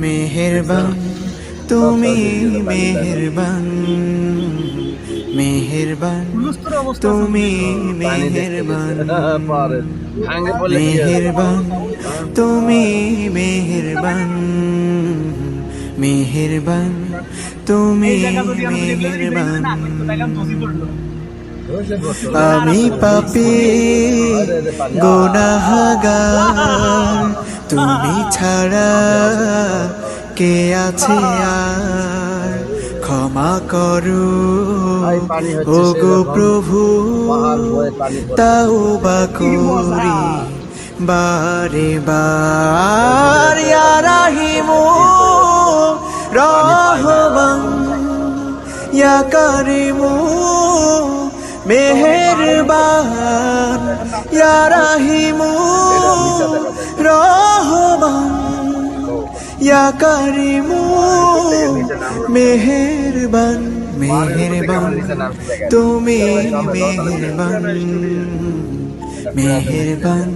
মেহেরবান তুমি মেহেরবান, মেহেরবান তুমি মেহেরবান, মেহেরবান তুমি মেহেরবান, মেহেরবান তুমি মেহেরবান। আমি পাপী গুনাহগার, তুমি ছাড়া কে আছে আর? ক্ষমা করো ওগো প্রভু, তাওবা করি বারে বার। ইয়া রাহিমু রহমান, ইয়া কারিমু মেহেরবান, ইয়া রাহিমু রহমান, ইয়া কারিমু মেহেরবান, মেহেরবান তুমি মেহেরবান, মেহেরবান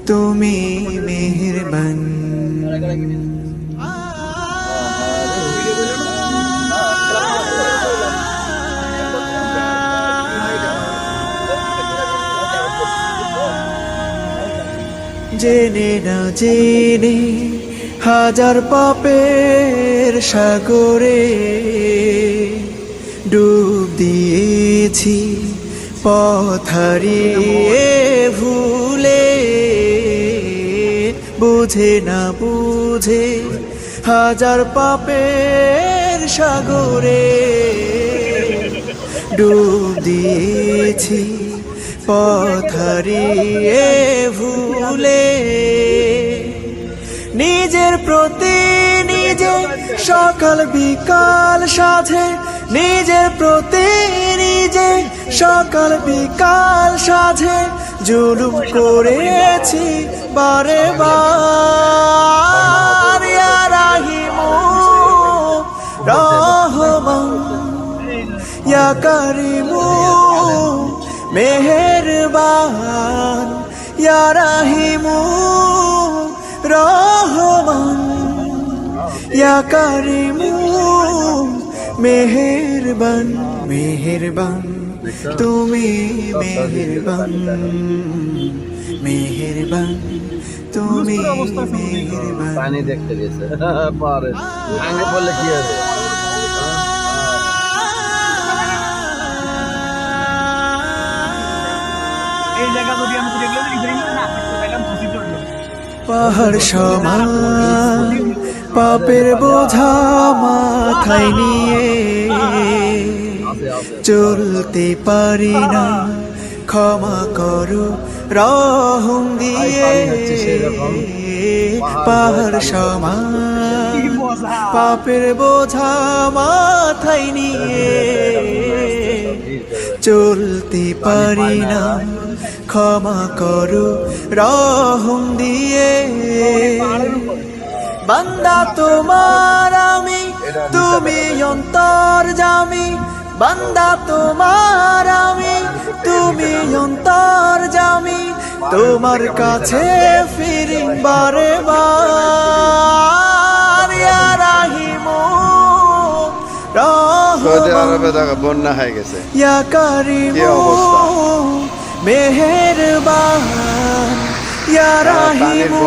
তুমি মেহেরবান। জেনে না জেনে হাজার পাপের সাগরে ডুব দিয়েছি, পথ হারিয়ে ভুলে। বুঝে না বুঝে হাজার পাপের সাগরে ডুব দিয়েছি, পথ হারিয়ে ভুলে। নিজের প্রতি নিজে সকাল বিকাল সাধে, নিজের প্রতি নিজে সকাল বিকাল সাধে জুলুম করেছি বারে বার। ইয়া রাহিমু রহমান, ইয়া কারিমু মেহেরবান, ইয়া রাহিমু রহমান, ইয়া কারিমু মেহেরবান, মেহেরবান তুমি মেহেরবান, মেহেরবান তুমি মেহেরবান। পানি দেখতে গেছে পরে ভাঙে বললে কি হবে? এই জায়গা যদি আমি দেখলে না পাহাড় সমান পাপের বোঝা মাথায় নিয়ে চলতে পারি না, ক্ষমা করো রহম দিয়ে। পাহাড় সমান পাপের বোঝা মাথায় নিয়ে চলতে পারি না, ক্ষমা করো রহম দিয়ে। বান্দা তোমার আমি, তুমি অন্তর্যামী। বান্দা তোমার আমি, তুমি অন্তর্যামী। তোমার কাছে ফিরি বারে বার। ইয়া রাহিমু রহমান, বন্যা হয়ে গেছে। ইয়া কারিমু মেহেরবান, ইয়া রাহিমু